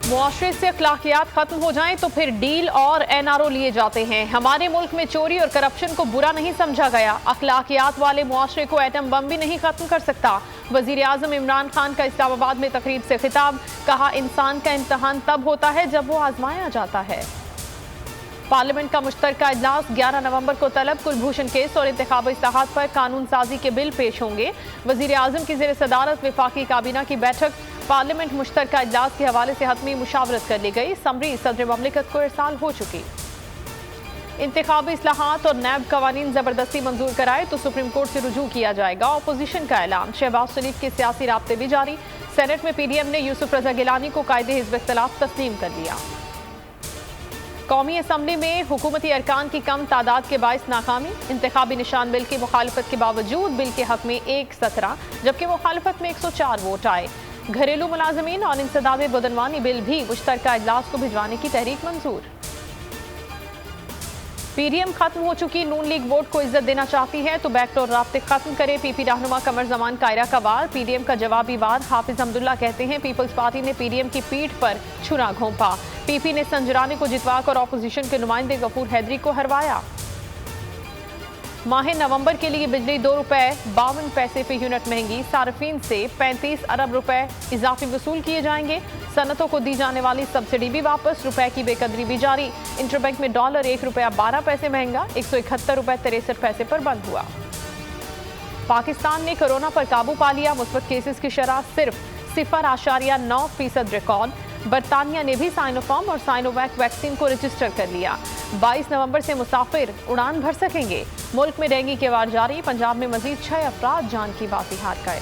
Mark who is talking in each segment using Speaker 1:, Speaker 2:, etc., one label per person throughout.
Speaker 1: मुआशरे से अखलाकियात खत्म हो जाएं तो फिर डील और एनआरओ लिए जाते हैं। हमारे मुल्क में चोरी और करप्शन को बुरा नहीं समझा गया। अखलाकियात वाले मुआशरे को एटम बम भी नहीं खत्म कर सकता। वजीर आजम इमरान खान का इस्लामाबाद में तकरीब से खिताब, कहा इंसान का इम्तहान तब होता है जब वो आजमाया जाता है। पार्लियामेंट का मुश्तरका इजलास 11 नवंबर को तलब कुलभूषण केस और इंतखाबी इस्लाहात पर कानून साजी के बिल पेश होंगे। वजीर आजम की ज़ेर सदारत वफाकी काबीना की बैठक पार्लियामेंट मुश्तरका इजलास के हवाले से हतमी मुशावरत कर ली गई। समरी सदर ममलिकत को इरसाल हो चुकी। इंतखाबी इस्लाहात और नैब कवानीन जबरदस्ती मंजूर कराए तो सुप्रीम कोर्ट से रुजू किया जाएगा। अपोजिशन का ऐलान। शहबाज शरीफ के सियासी राब्ते भी जारी। सेनेट में पीडीएम ने यूसुफ रजा गिलानी को कायदे हिज़्ब इख्तिलाफ तस्लीम कर लिया। कौमी असम्बली में हुकूमती अरकान की कम तादाद के बायस नाकामी। इंतखाबी निशान बिल की मुखालफत के बावजूद बिल के हक में 117 जबकि मुखालफत में 104 वोट आए। घरेलू मुलाजमीन और इंसदाद बदनवानी बिल भी मुश्तरका इजलास को भिजवाने की तहरीक मंजूर। पीडीएम खत्म हो चुकी नून लीग वोट को इज्जत देना चाहती है तो बैकडोर राब्ते खत्म करे। पीपी रहनुमा कमर जमान कायरा का वार। पीडीएम का जवाबी वार। हाफिज अब्दुल्ला कहते हैं पीपल्स पार्टी ने पीडीएम की पीठ पर छुरा घोंपा। पीपी ने संजरानी को जितवाकर ऑपोजिशन के नुमाइंदे गफूर हैदरी को हरवाया। माह नवंबर के लिए बिजली 2 रुपए 52 पैसे फी यूनिट महंगी। सार्फिन से 35 अरब रुपए इजाफी वसूल किए जाएंगे। सनतों को दी जाने वाली सब्सिडी भी वापस। रुपए की बेकदरी भी जारी। इंटरबैंक में डॉलर 1 रुपया 12 पैसे महंगा 171 रुपए 63 पैसे पर बंद हुआ। पाकिस्तान ने कोरोना पर काबू पा लिया। मुस्बत केसेस की शरह सिर्फ 0.9% रिकॉर्ड। बरतानिया ने भी साइनोफार्म और साइनोवैक वैक्सीन को रजिस्टर कर लिया। 22 नवंबर से मुसाफिर उड़ान भर सकेंगे। मुल्क में डेंगू के वार जारी। पंजाब में मजीद 6 अफराद जान की बाती हार गए।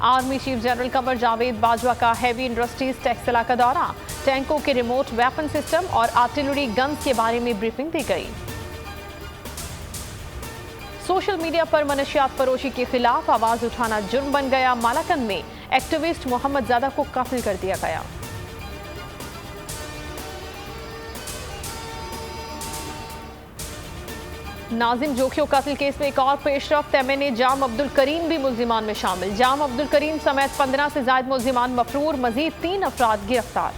Speaker 1: Army chief general Qamar Javed Bajwa का हैवी इंडस्ट्रीज टेक्सला का दौरा। टैंकों के रिमोट वेपन सिस्टम और आर्टिलरी गन्स के बारे में ब्रीफिंग दी गई। सोशल मीडिया पर मनशियात फरोशी के खिलाफ आवाज उठाना जुर्म बन गया। मालाकंद में एक्टिविस्ट मोहम्मद ज़ादा को कत्ल कर दिया गया। नाजिम जोखियो कत्ल केस में एक और पेशरफ्त। एमएनए जाम अब्दुल करीम भी मुल्जिमान में शामिल। जाम अब्दुल करीम समेत 15 से ज्यादा मुल्जिमान मफरूर। मजीद 3 अफराद गिरफ्तार।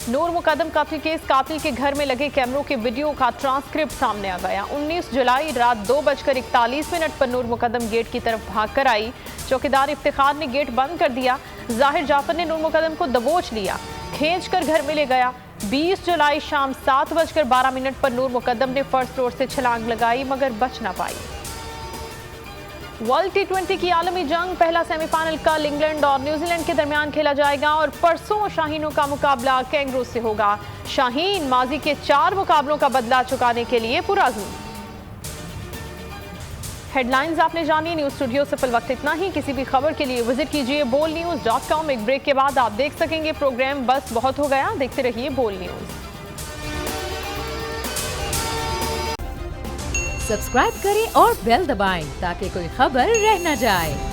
Speaker 1: नूर मुकदम कत्ल केस। कातिल के घर में लगे कैमरों के वीडियो का ट्रांसक्रिप्ट सामने आ गया। 19 जुलाई रात 2:41 पर नूर मुकदम गेट की तरफ भागकर आई। चौकीदार इफ्तिखार ने गेट बंद कर दिया। जाहिर जाफर ने नूर मुकदम को दबोच लिया, खींचकर घर में ले गया। 20 जुलाई शाम 7:12 पर नूर मुकदम ने फर्स्ट फ्लोर से छलांग लगाई मगर बच ना पाई। वर्ल्ड T20 की आलमी जंग। पहला सेमीफाइनल कल इंग्लैंड और न्यूजीलैंड के दरमियान खेला जाएगा और परसों शाहीनों का मुकाबला कैंगरू से होगा। शाहीन माजी के 4 मुकाबलों का बदला चुकाने के लिए पुरअज़्म। हेडलाइंस आपने जानी। न्यूज स्टूडियो से फिल वक्त इतना ही। किसी भी खबर के लिए विजिट कीजिए bolnews.com। एक ब्रेक के बाद आप देख सकेंगे प्रोग्राम बस बहुत हो गया। देखते रहिए बोल न्यूज।
Speaker 2: सब्सक्राइब करें और बेल दबाएं ताकि कोई खबर रह न जाए।